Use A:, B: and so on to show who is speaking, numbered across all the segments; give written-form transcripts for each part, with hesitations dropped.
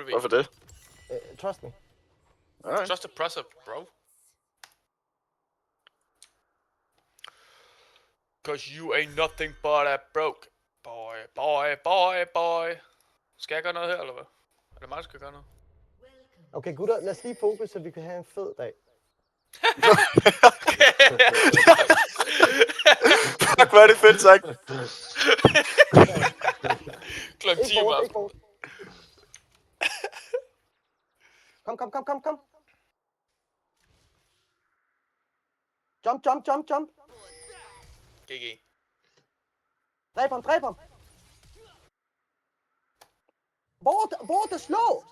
A: W.
B: Hvorfor det?
C: Trust me.
B: Alright.
A: Just a press up, bro. Cause you ain't nothing but a broke boy. Skal jeg gøre noget her, eller hvad? Er det mig, der skal gøre noget?
C: Okay, gutter, lad os lige fokus, så vi kan have en fed dag.
B: Fuck, hvor er det fedt sagt.
A: Klokken 10 om aftenen.
C: Kom. Jump.
A: GG.
C: Dræb ham. Hvor er det slå?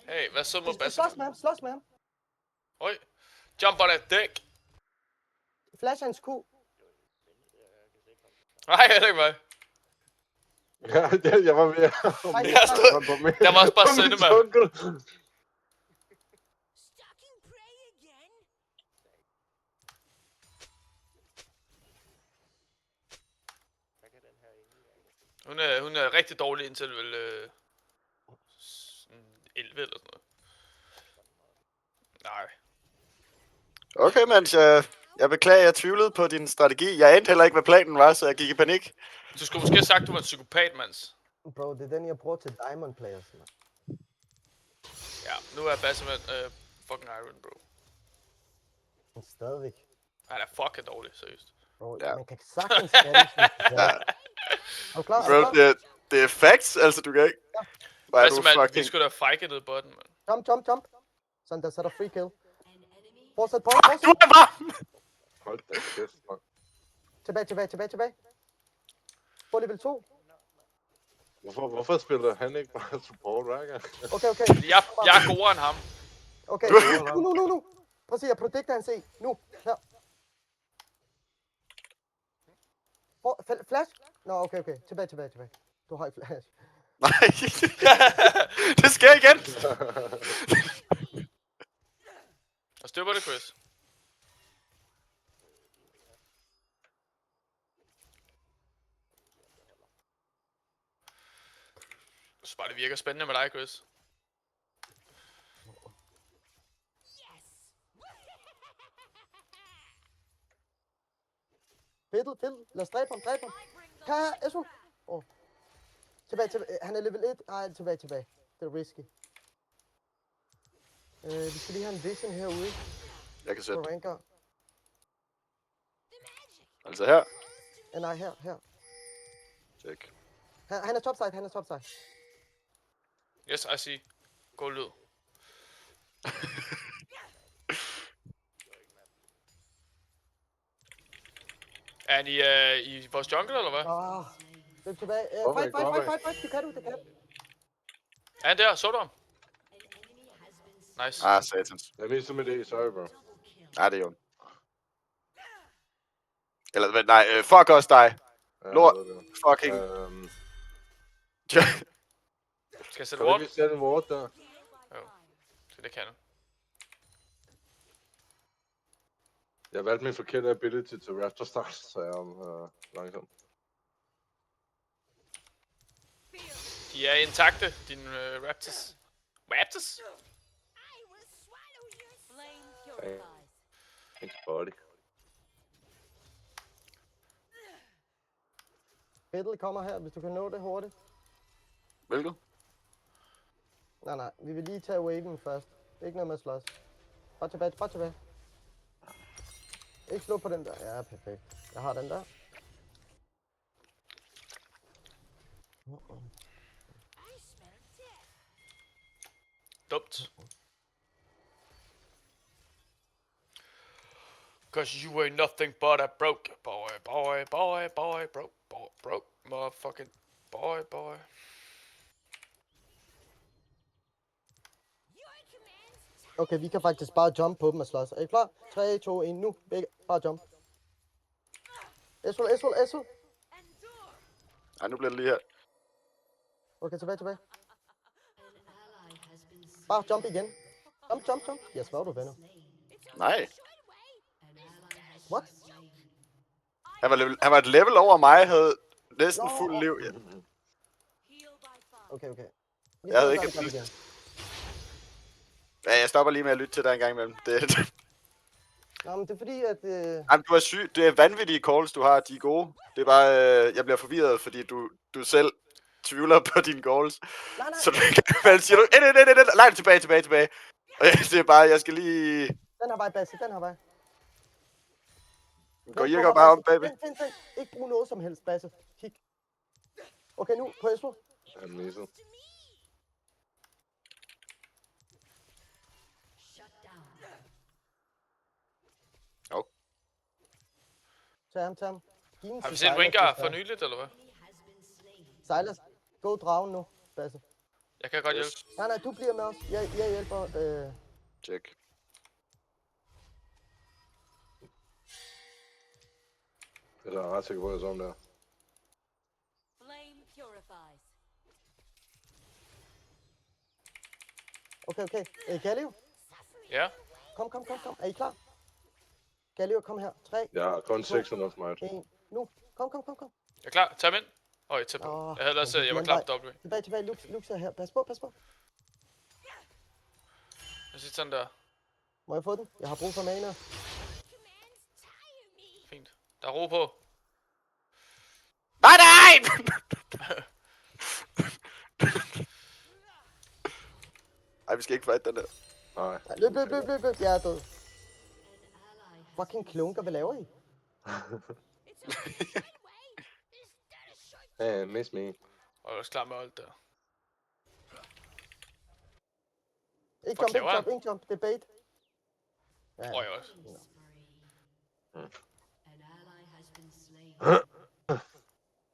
A: Hey, hvad så mod Basse?
C: Slås med ham.
A: Oj. Jump on that dick.
C: Flash hans Q.
A: Nej, det er ikke mig.
D: Ja, jeg var ved at...
A: Der var også bare sende mig. Hun er rigtig dårlig indtil vel 11 eller sådan noget. Nej.
B: Okay, mens jeg beklager, jeg tvivlede på din strategi. Jeg anede heller ikke, hvad planen var, så jeg gik i panik.
A: Du skulle måske have sagt, du var en psykopat, mands.
C: Bro, det er den, jeg bruger til Diamond Players, man.
A: Ja, nu er Basserman fucking Iron, bro.
C: Men stadigvæk.
A: Han er fucking dårlig, seriøst.
C: Bro,
B: Ja.
C: man kan sagtens skade.
B: Ja.
C: Er du klar?
B: Bro, det er facts, altså du kan ikke. Hvor er du
A: Basserman, vi
B: fucking...
A: skulle da fightet botten, man.
C: Jump. Sådan, der sætter free kill. Fortsæt på.
B: Du er varm!
D: Hold da kæft, mand.
C: Tilbage. På level 2.
D: Hvorfor spiller han ikke bare support hver gang?
C: Okay.
A: Jeg er godere end ham.
C: Okay, nu. Prøv at se, jeg predicter hans E. Nu, her. Flash? Nå, okay. Tilbage. Du har ikke flash.
B: Nej, det sker igen!
A: Og styr på det, Chris. Jeg synes bare, det virker spændende med dig, Chris.
C: Fedt. Lad os dræbe ham. Her, Esu. Tilbage. Han er level 1. Nej, tilbage. Det er risky. Vi skal lige have en vision herude.
B: Jeg kan sætte.
C: På ranker.
B: Altså her.
C: Nej, her.
B: Check.
C: Han er topside.
A: Yes, I see. God lyd. Er han i vores jungle, eller hvad?
C: Løb tilbage. Fight. Det kan du.
A: Er han der? Så du ham? Nice.
B: Satans.
D: Jeg viser med det, sorry bro.
B: Nej, det er jo. Eller, nej, fuck os dig. Lort. Fucking.
A: Skal jeg sætte
D: Kan du
A: ward?
D: ikke sætte en ward der?
A: Jo. Det kan jeg.
D: Jeg valgte min forkerte ability til Raptor Stars, så jeg er langsom.
A: De er intakte, dine Raptors. Raptors?
D: Thanks, buddy.
C: Fiddle kommer her, hvis du kan nå det hurtigt.
B: Hvilket?
C: Nej, vi vil lige tage waven først. Ikke noget med at slås. Bare tilbage. Ikke slå på den der. Ja, perfekt. Jeg har den der.
A: Dumt. Cause you ain't nothing but a broke boy, broke, motherfucking boy.
C: Okay, vi kan faktisk bare jump på dem og slås. Er I klar? 3, 2, 1, nu. Begge. Bare jump. Esol.
B: Ej, nu bliver det lige her.
C: Okay, tilbage. Bare jump igen. Jump. Jeg svarer, du venner.
B: Nej.
C: What?
B: Han var et level over mig, havde næsten fuld liv. Ja.
C: Okay.
B: Jeg havde ikke Ja, jeg stopper lige med at lytte til dig en gang imellem.
C: Nå, men det er fordi, at...
B: Jamen, du er syg. Det er vanvittige calls, du har. De er gode. Det er bare... jeg bliver forvirret, fordi du selv tvivler på dine calls.
C: Nej.
B: Så du kan siger du... Nej, tilbage. Og det er bare, jeg skal lige...
C: Den har vej, Basse, den har vej.
B: Går bare om bagved.
C: Vent. Ikke brug noget som helst, Basse. Kig. Okay, nu på Esmo.
D: Han misset.
C: Tag ham. Giv
A: Har vi
C: til
A: set
C: Silas,
A: Rengar
C: hvis der
A: for
C: er.
A: nyligt, eller hvad?
C: Silas, gå dragen nu, Basse.
A: Jeg kan godt hjælpe.
C: Nej, du bliver med os. Jeg hjælper.
B: Check.
D: Det er jeg ret sikker på, at jeg så om der.
E: Flame purifies.
C: Okay. Galio,
A: Ja.
C: kom. Er I klar? Galio, kom her. 3,
D: Jeg har kun 600 smite.
C: 1, nu. Kom.
A: Jeg er klar. Tag ham ind. Tæt på.
C: Åh,
A: Jeg havde ellers, jeg var
C: den
A: klar
C: vej.
A: på W.
C: Tilbage. Lux er her. Pas på.
A: Jeg siger sådan der.
C: Må jeg få den? Jeg har brug for mana.
A: Fint. Der er ro på.
B: Nej! Ej, vi skal ikke fight den der.
D: Nej.
C: Nej, løb. Jeg er død. Fucking klunker, hvad laver I?
D: Hey, miss me.
A: Og jeg er også klar med alt der.
C: Ikke jump. Det er bait. Ja.
A: Tror jeg også.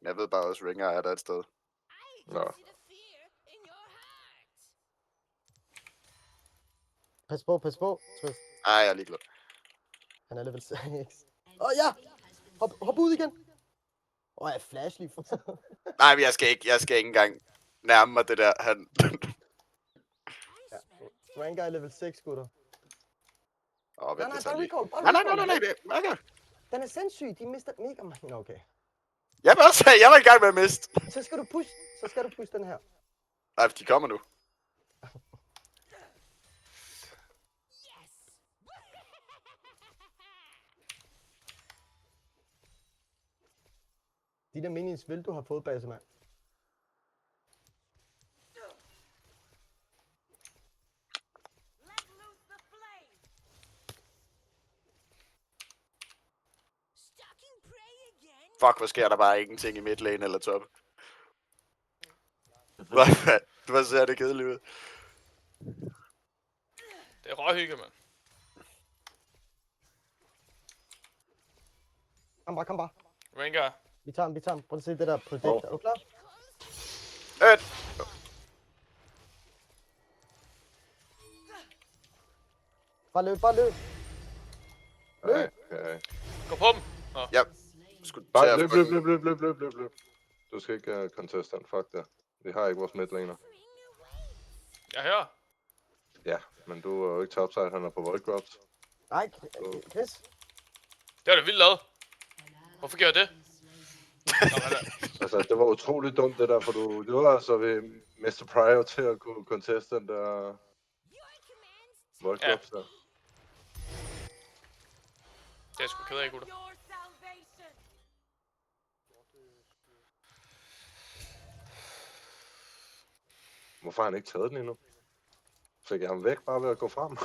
B: Jeg ved bare også, Rengar er der et sted.
D: Nå.
C: Pas på, Twist.
B: Ej, jeg er ligeglad.
C: Han er level 6. Ja! Hop ud igen. Jeg flash lige for.
B: Nej, men jeg skal ikke engang nærme mig det der. Han...
C: Rengar er level 6, gutter.
B: Vent, det
C: bare
B: lige.
C: recall.
B: Nej. Okay.
C: Den er sindssyg, de mister mega mange. Okay.
B: Jeg var i gang med at miste.
C: Så skal du push den her.
B: Nej, de kommer nu.
C: De der minions vil du have fået, Basse, mand.
B: Fuck, hvor sker der bare ingenting i midlane eller top. Hvad ser det kedeligt ud?
A: Det er råhygge, mand.
C: Kom bare.
A: Rengar.
C: Vi tager ham. Prøv at se det der projekt. Er du klar? Bare løb.
D: Okay.
A: Gå på dem.
B: Ja. Skulle
D: Bare
B: tage
D: løb. Du skal ikke contest den. Fuck det. Vi har ikke vores midlaner.
A: Jeg hører.
D: Ja, men du er jo ikke topside, han er på void drops.
C: Nej, Chris.
A: Det var da vildt lavet. Hvorfor gjorde jeg det?
D: Altså, det var utroligt dumt det der, for du var altså ved Mr. Pryor til at kunne contest den der void drops der.
A: Det er jeg sgu ked af, gutter.
D: Hvorfor har han ikke taget den endnu? Fik jeg ham væk bare ved at gå frem?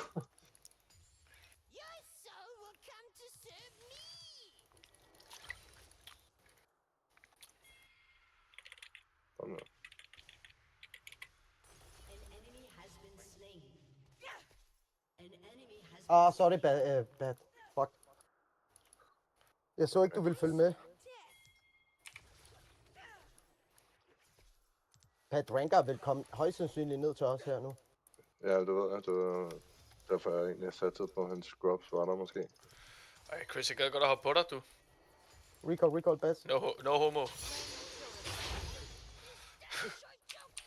C: Sorry, bad. Fuck. Jeg så ikke, du ville følge med. Pat Rengar vil komme højst sandsynligt ned til os her nu.
D: Ja, det ved jeg. Det var derfor jeg egentlig satte på hans scrubs, var der måske.
A: Ej, Chris, jeg gad godt at hoppe på dig, du.
C: Recall, Bass.
A: No homo.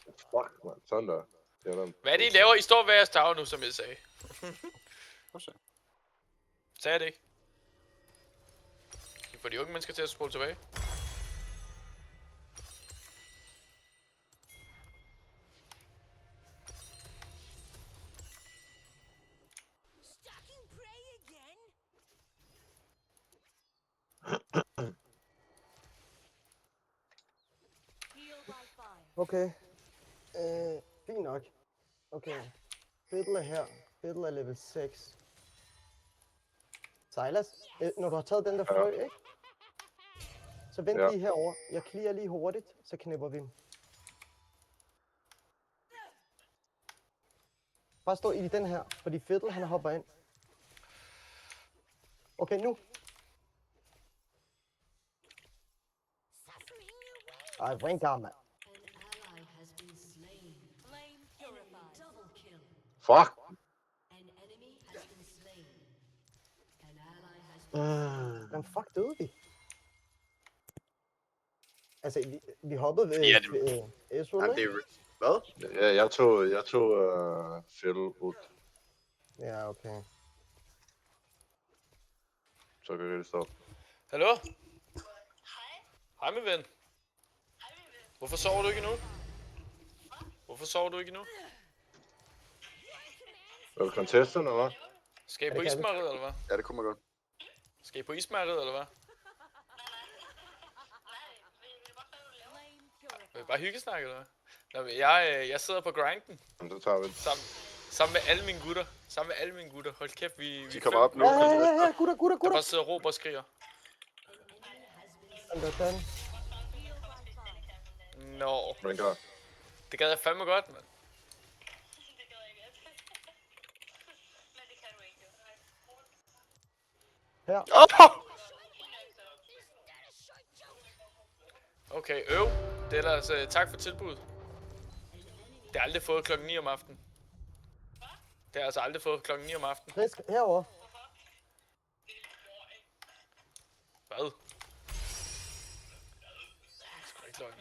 D: Fuck, man. Sådan der.
A: Hvad er det, I laver? I står ved jeres tag nu, som jeg sagde. Sagde jeg det ikke? I får de unge mennesker til at spole tilbage.
C: Okay. Fint nok. Okay. Fiddle er her. Fiddle er level 6. Silas, når du har taget den der frø, ikke? Så vent
D: Ja.
C: lige herover. Jeg clear lige hurtigt, så knipper vi dem. Bare stå i den her, fordi Fiddle han hopper ind. Okay, nu. Ej, Rengar, mand.
D: Fuck!
C: Hvem fuck døde vi? Altså, vi hoppede ved
B: Ja,
C: Ezreal,
B: Jamen, det
C: ikke?
B: er... Hvad?
D: Ja, jeg tog Fiddle ud.
C: Ja, okay.
D: Så kan det stoppe.
A: Hallo? Hej min ven. Hvorfor sover du ikke endnu? Hvorfor sover du ikke endnu?
D: Er du contesten, eller hvad?
A: Skal I
C: Ja,
A: på
C: det kan vi.
A: ismarkedet, eller hvad?
B: Ja, det kunne man godt.
A: Skal I på ismarkedet, eller hvad? Vil I bare hyggesnakke, eller hvad? Nå, men jeg sidder på grinden
D: Jamen, så tager vi det.
A: sammen med alle mine gutter. Sammen med alle mine gutter. Hold kæft, vi
B: De kommer op nu.
C: Ja, gutter,
A: der
C: gutter.
A: bare sidder og råber og skriger.
C: Understand.
A: Nå,
D: Rengar.
A: det gad jeg fandme godt, mand.
C: Her.
B: Åh!
A: Okay, det er ellers tak for tilbuddet. Det har aldrig fået klokken 9 om aftenen. Det har jeg altså aldrig fået klokken 9 om aftenen.
C: Risk, herover.
A: Hvad? Sgu ikke løgn.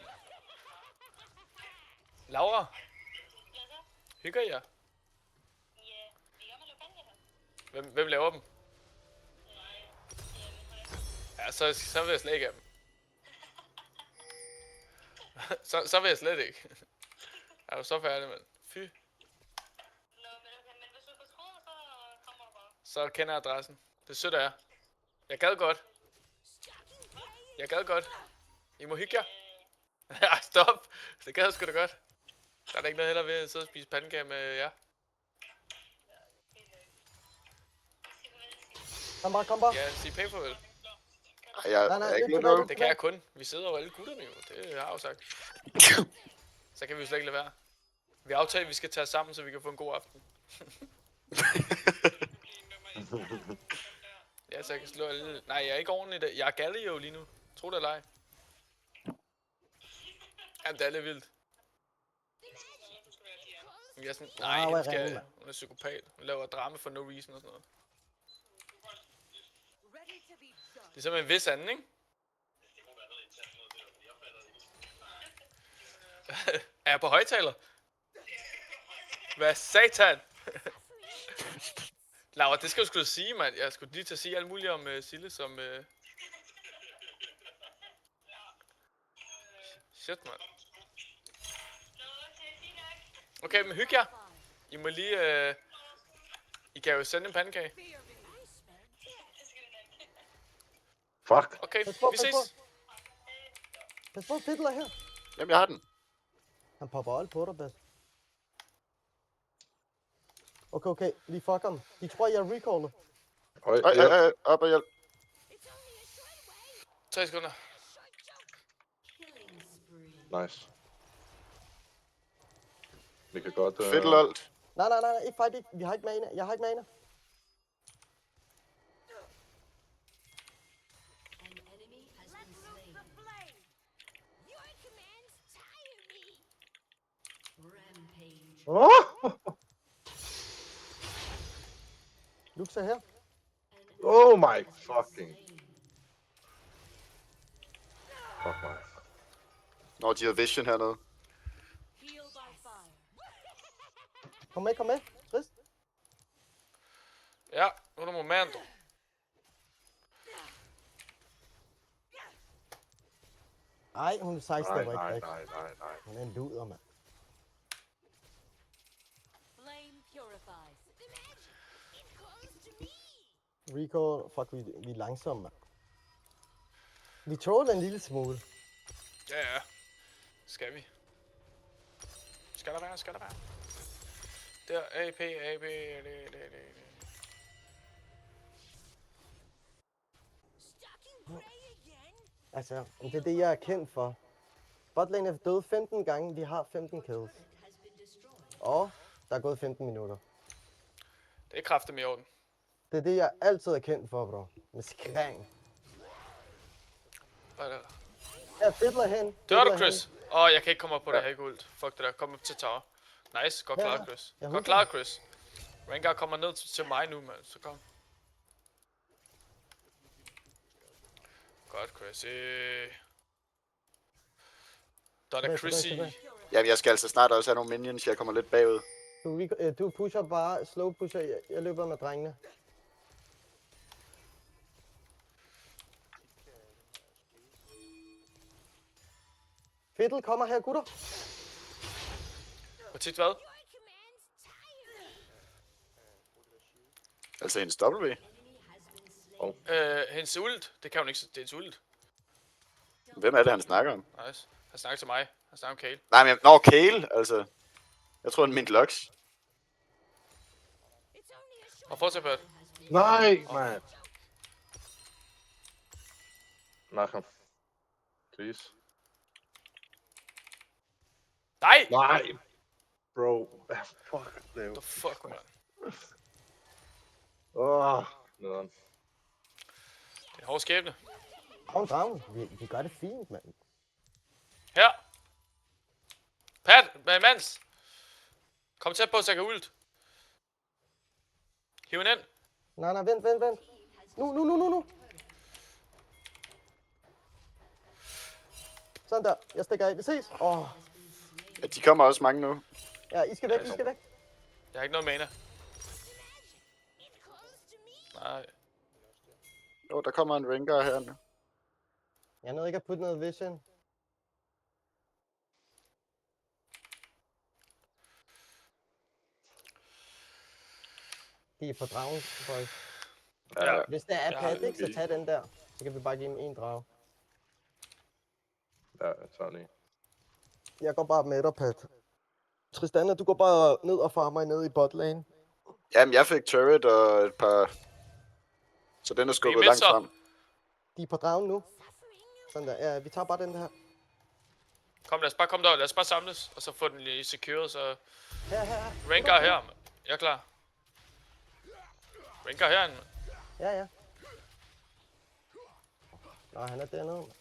A: Laura? Hygger I jer? Hvem laver dem? Ja, så vil jeg slet ikke have dem. så vil jeg slet ikke. Jeg er jo så færdig, mand. Fy. Så kender jeg adressen. Det er sødt af jer. Jeg gad godt. I må hygge jer. Ej, stop. Det gad jeg sgu da godt. Der er da ikke noget hellere ved at sidde og spise pandekager med jer.
C: Kom bare.
A: Ja, sig pænt farvel.
B: Ej, jeg
C: Nej,
B: er ikke
C: det er
B: med
C: tilbage.
B: nu.
A: Det kan jeg kun. Vi sidder jo alle gutterne jo. Det har jeg jo sagt. Så kan vi jo slet ikke lade være. Vi har aftalt, at vi skal tage os sammen, så vi kan få en god aften. Ja, så jeg kan slå alle... Nej, jeg er ikke ordentligt. Jeg er galle jo lige nu. Tro det eller ej. Jamen, det er lidt vildt. Jeg er sådan, nej,
C: hvor er
A: hun
C: ringe, mand.
A: hun er psykopat. Hun laver drama for no reason og sådan noget. Det er simpelthen en vis anden, ikke? Er jeg på højtaler? Hvad satan? Laura, det skal du sgu da sige, mand. Jeg skulle lige til at sige alt muligt om Sille, som... Shit, mand. Okay, men hygge jer. I må lige... I kan jo sende en pandekage.
D: Fuck!
A: Okay,
C: Pas på,
A: vi
C: pas
A: ses.
C: på. Pas på, Fiddle er her.
B: Jamen, jeg har den.
C: Han popper alt på dig, Bas. Okay, lige fuck ham. De tror, jeg er recallet.
B: Op og hjælp.
A: 3 sekunder.
D: Nice. Vi kan godt...
B: Fiddle alt.
C: Nej, ikke fight ikke. Vi har ikke mana. Jeg har ikke mana. Lux er her.
D: Oh my fucking... Fuck mig.
B: Når de har vision hernede.
C: Kom med. Trist.
A: Ja, nu er der momento.
C: Ej, hun er 16
D: Nej.
C: Hun er en luder, mand. Recall, fuck, vi er langsomme, mand. Vi troller en lille smule.
A: Ja. Skal vi? Skal der være, skal der være. Der, AP, AP, det.
C: Altså, det er det, jeg er kendt for. Botlane er døde 15 gange, vi har 15 kills. Og der er gået 15 minutter.
A: Det er kraftigt i orden.
C: Det er det, jeg altid er kendt for, bro. Med skræng.
A: Hvad er det?
C: Jeg fiddler hen.
A: Dør du,
C: fiddler
A: Chris?
C: hen.
A: Jeg kan ikke komme op på det her, ikke ult. Fuck det der. Kom op til tower. Nice, godt klaret, Chris.
C: Jeg
A: Godt
C: husker.
A: klaret, Chris. Rengar kommer ned til mig nu, mand. Så kom. Godt, Chris. Der er der Chrissy.
B: Jamen, jeg skal altså snart også have nogle minions. Jeg kommer lidt bagud.
C: Du pusher bare, slow pusher. Jeg løber med drengene. Fiddle kommer her, gutter.
A: Hvor tit hvad?
B: Altså hendes W.
A: Hendes ult. Det kan hun ikke. Det er hendes ult.
B: Hvem er det, han snakker om?
A: Nice. Han snakker til mig. Han snakker om Kale.
B: Nej, men nå, Kale, altså. Jeg tror, han mente Lux.
A: Og fortsæt på det.
D: Nej, man. Knock ham. Please.
A: Nej!
D: Nej! Bro. Fuck, det
A: The fuck, man.
D: nederen.
A: Det er en hård skæbne.
C: Kom, dragen. Vi gør det fint, mand.
A: Her. Pat, Mans. Kom tæt på, så jeg kan ult. Hiv den ind.
C: Nej, vent. Nu. Sådan der. Jeg stikker af. Vi ses.
B: Ja, de kommer også mange nu.
C: Ja, I skal væk.
A: Jeg har ikke noget mana. Nej.
B: Jo, der kommer en Rengar her nu.
C: Jeg nåede ikke at putte noget vision. De er på dragen, boys.
A: Ja.
C: Hvis der er
A: Ja,
C: Patrick, så tag den der. Så kan vi bare give dem en drage.
D: Ja, jeg tager lige.
C: Jeg går bare med dig, Pat. Tristana, du går bare ned og farmer ned i botlane.
B: Jamen, jeg fik turret og et par... Så den er skubbet langt
A: så.
B: frem.
C: De er på dragen nu. Sådan der. Ja, vi tager bare den der.
A: Kom, lad os bare komme der. Lad os bare samles. Og så få den lige secured, så...
C: Her.
A: Rengar her, mand. Jeg er klar. Rengar herinde, mand.
C: Ja. Nå, han er dernede.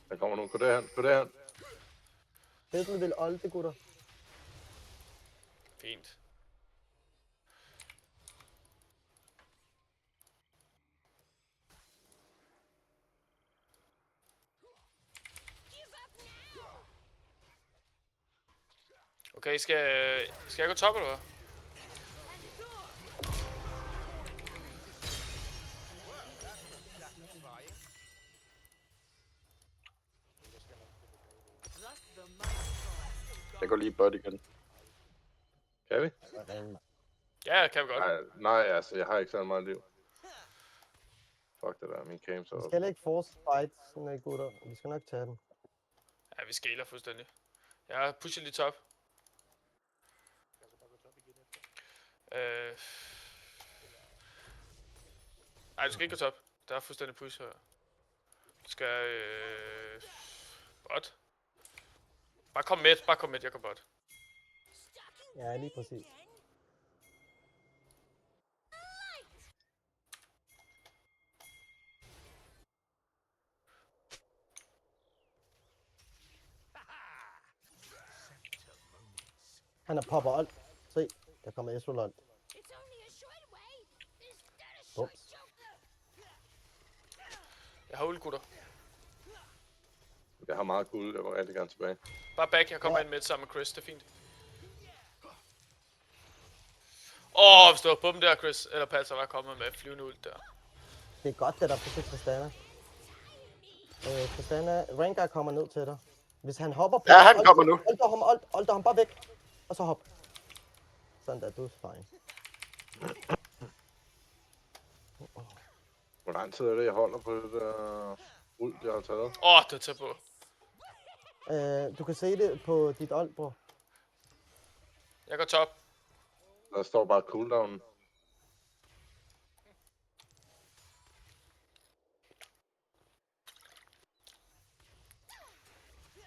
D: Der kommer nogen. Gå derhen.
C: Fiddle vil olte, gutter.
A: Fint. Okay, skal jeg gå top, eller hvad?
B: Jeg går lige bot igen.
D: Kan vi?
A: Ja, kan vi godt.
D: Nej, altså, jeg har ikke så meget liv. Fuck det der, min cam så.
C: Vi skal heller ikke force fight, sådan der, gutter. Vi skal nok tage den.
A: Ja, vi scaler fuldstændig. Jeg pusher lige top. Nej, du skal ikke gå top. Der er fuldstændig push her. Du skal... bot. Bare kom med, jeg går bot.
C: Ja, lige præcis. Han er popper alt. Se, der kommer Esrolon. Ups.
A: Jeg har ult, gutter.
D: Jeg har meget guld, jeg var rigtig gerne tilbage.
A: Bare back, jeg kommer ind med sammen med Chris, det er fint. Hvis du var på dem der, Chris, eller Pat, så var jeg kommet med flyvende ult der.
C: Det er godt, det der på Tristana. Tristana, Rengar kommer ned til dig. Hvis han hopper på...
B: Ja, han kommer nu.
C: Older ham bare væk. Og så hop. Sådan der, du er fine.
D: Hvor lang tid er det, jeg holder på det der ult, jeg har taget.
A: Det er tæt på.
C: Du kan se det på dit ult, bror.
A: Jeg går top.
D: Der står bare cooldown.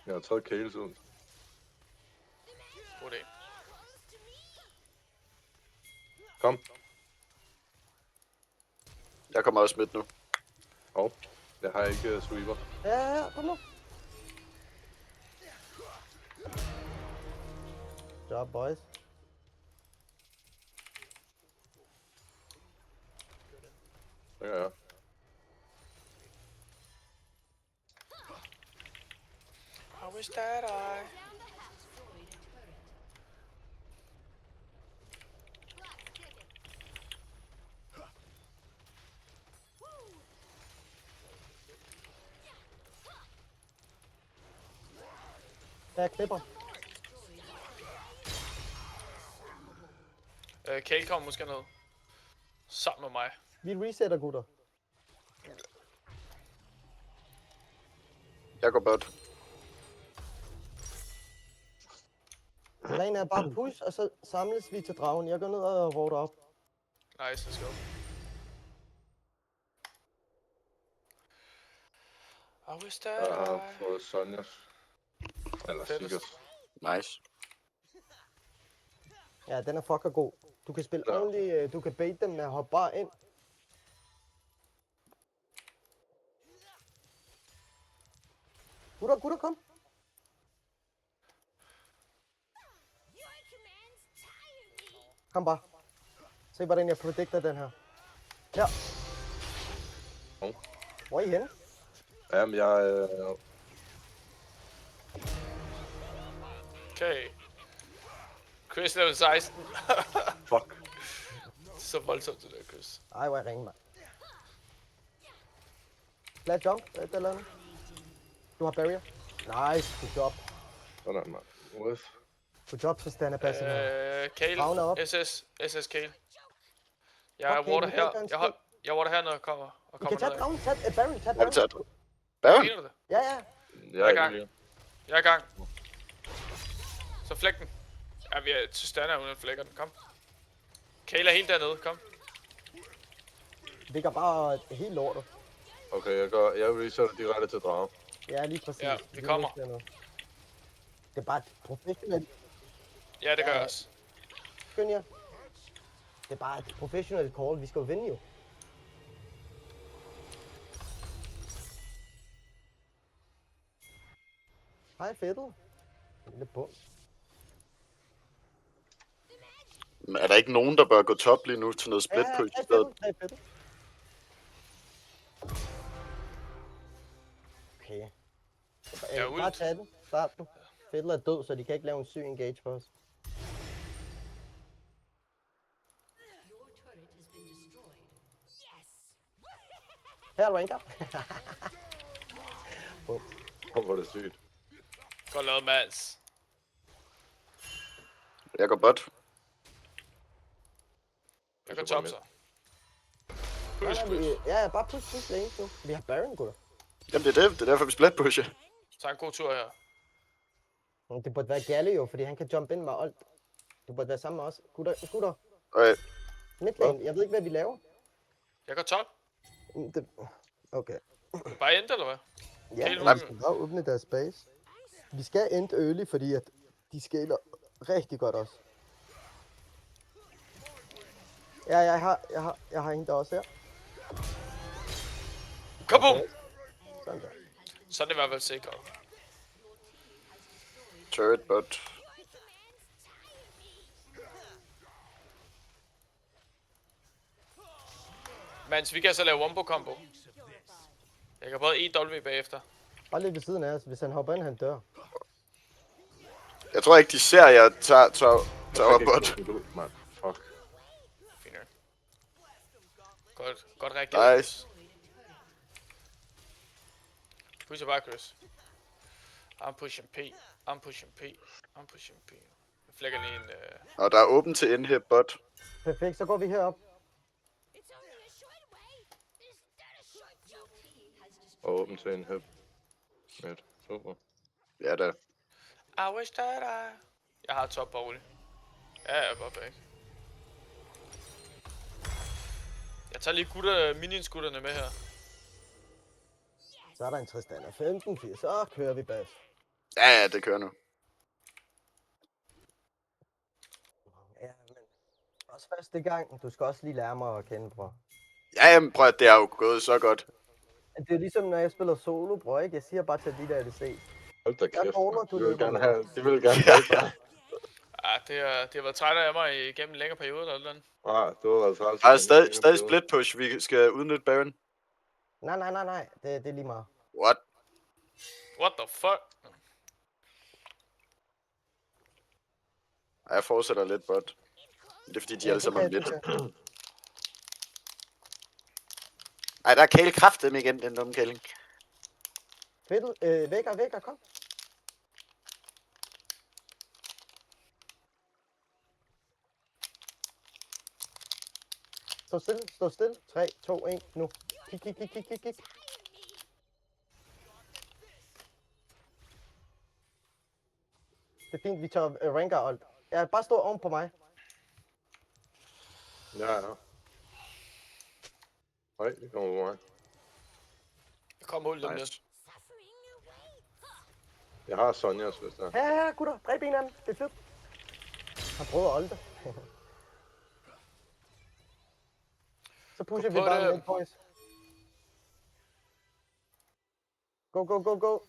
D: Jeg har taget Kales ult.
A: God idé.
D: Kom.
B: Jeg kommer også midt nu.
D: Jeg har ikke sweeper.
C: Ja, kom nu. Job, boys.
D: Ja.
A: I wish that I...
C: Jeg klipper.
A: Kale kommer måske ned. Sammen med mig.
C: Vi resetter, gutter.
B: Jeg går bot.
C: Planen er bare push, og så samles vi til dragen. Jeg går ned og råder op.
A: Nice, let's go. I wish that
D: Jeg har
A: I...
D: fået Sonjas. Eller
A: Fedt.
D: Sigurds.
B: Nice.
C: Ja, den er fucker god. Du kan spille
D: Ja.
C: ordentligt, du kan bait dem med at hoppe bare ind. Gutter, kom. Kom bare. Se hvordan jeg predicter den her. Ja. Hvor er I henne?
D: Jamen, jeg...
A: Okay. Chris level 16.
D: Fuck.
A: Så voldsomt det der, Chris.
C: Ej, hvor er jeg ringe, mand. Flat jump, eller andet. Du har barrier. Nice, good job.
D: Sådan, mand. Whiff.
C: Good job, så stand passe her.
A: Kale.
C: Ravner op.
A: SS Kale. Jeg
C: Okay,
A: water
C: vi
A: her.
C: kan gøre en
A: Jeg water her, når jeg kommer. Og
C: Du kan tage
A: kommer ned.
C: dragen, tag Baron, tag
B: Jeg vil tage
C: Baron.
B: Baron?
A: Mener du det?
C: Ja.
D: Jeg
A: er i
D: er
A: gang.
D: ikke.
A: Jeg er i gang. Så flæk den. Ja, vi er til stand uden at flækker den. Kom. Kale er helt dernede. Kom.
C: Det går bare helt lortet.
D: Okay, jeg resetter direkte til dragen.
C: Ja, lige præcis.
A: Ja, vi kommer.
C: Det er bare et professionelt,
A: Ja, det gør
C: Ja.
A: jeg også.
C: skøn jer. Det er bare et professionelt call, vi skal jo vinde jo. Hej Fettel. Lille bums.
B: Men er der ikke nogen, der bør gå top lige nu til noget split push i stedet?
C: Hej Fettel. Okay.
A: Jeg er
C: Bare
A: ult.
C: tag den. Start den. Fettel er død, så de kan ikke lave en syg engage for os. Her er ranker.
D: Hvor er det sygt.
A: Godt lavet, Mads.
B: Jeg går bot.
A: Jeg går top så. Push.
C: Ja, bare push lane nu. Vi har Baron, gutter.
B: Jamen det er derfor vi split pusher.
A: Tag en god tur her.
C: Det burde være Galle jo, fordi han kan jump ind med alt. Du burde være sammen med os. Gutter.
B: Okay.
C: Midlane, jeg ved ikke, hvad vi laver.
A: Jeg går top.
C: Okay.
A: Bare end, eller hvad?
C: Ja,
A: Helt
C: vi skal bare åbne deres base. Vi skal end early, fordi at de skaler rigtig godt også. Ja, jeg har en der også her.
A: Kom på!
C: Sådan der.
A: Så er det i hvert fald sikkert.
B: Turret bot.
A: Mens vi kan så lave wombo combo. Jeg kan både EW bagefter.
C: Bare lidt ved siden af os. Hvis han hopper ind, han dør.
B: Jeg tror ikke, de ser, jeg tager
D: Jeg kan
B: bot.
D: ikke gå ud, mand. Fuck.
A: Fint nok. Godt reageret.
B: Nice.
A: Pusher bare, Chris. I'm pushing P. Jeg flækker lige en...
B: Og der er åben til indhit bot.
C: Perfekt, så går vi herop.
D: Og åben til en hip. Midt. Super.
B: Ja, da.
A: I wish that I... Jeg har top bowl. Ja, jeg er bare back. Jeg tager lige minionskutterne med her.
C: Så er der en Tristan og 15, så kører vi bas.
B: Ja, det kører nu.
C: Ja, men også første gang. Du skal også lige lære mig at kende, bror.
B: Ja, jamen, prøv at det har jo gået så godt.
C: Det er ligesom, når jeg spiller solo, bror, ikke? Jeg siger bare til de der ADC.
D: Hold da
C: Jeg
D: kæft.
C: corner,
D: Man.
C: du
D: De vil
C: løber
D: gerne
C: med.
D: have, de vil gerne have dig.
A: Ja, det har været træt af mig igennem en længere periode eller noget.
D: Nej, det var altså
B: Der er stadig split push, vi skal udnytte Baron.
C: Nej. Det er lige meget.
B: What?
A: What the fuck?
B: Ej, jeg fortsætter lidt, bot. Det er fordi, de alle sammen har lidt. Ej, der er Kale kraftet igen, den dumme kælling.
C: Vækker, kom. Stå stille. 3, 2, 1, nu. Kig. Det er fint, vi tager ranker og... Ja, bare stå oven på mig.
D: Ja. Nej, det kommer på mig.
A: Jeg kommer ud lidt.
B: Nice.
D: Jeg har Sonjas, hvis der.
C: Her, gutter. Dræb hinanden. Det er fedt. Han prøver at olde. Så pusher vi
A: på
C: bare
A: det.
C: med boys. Go.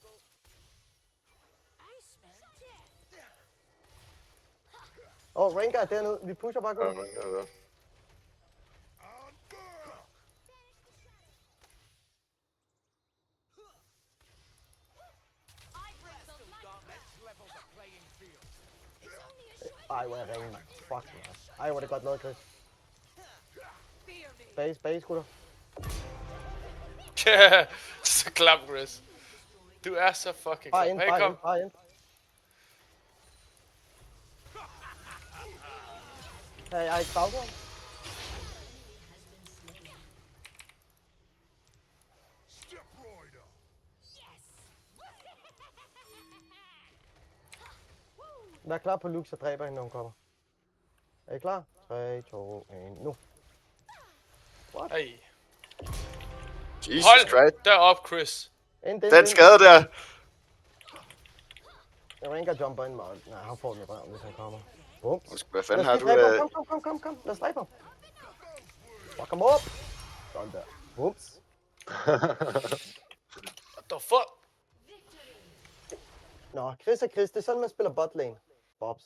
C: Ranker er dernede. Vi pusher bare,
D: Ja,
C: gutter.
D: men, altså.
C: Ej, hvor er jeg ringe. Fuck, man. Ej, hvor er det godt noget, Chris. Base, gutter.
A: Så klam, Chris. Du er så fucking
C: Bare
A: klam.
C: ind,
A: Hey, kom.
C: bare ind. Ja, jeg er ikke baggrund. Vær klar på Luke, så dræber hende, når hun kommer. Er I klar? 3, 2, 1, nu.
A: Hey.
B: Jesus
A: Hold
B: Christ.
A: derop, Chris.
B: Den skade der.
C: Jeg ranker jumper ind med. Nej, han får den i røven, hvis han kommer. Bum.
B: Hvad fanden
C: Lad
B: har
C: os
B: du?
C: lige dræbe ham. Kom. Lad os dræbe ham. Fuck ham op. Sådan der. Bums.
A: What the fuck?
C: Nå, Chris, det er sådan, man spiller botlane. Bobs.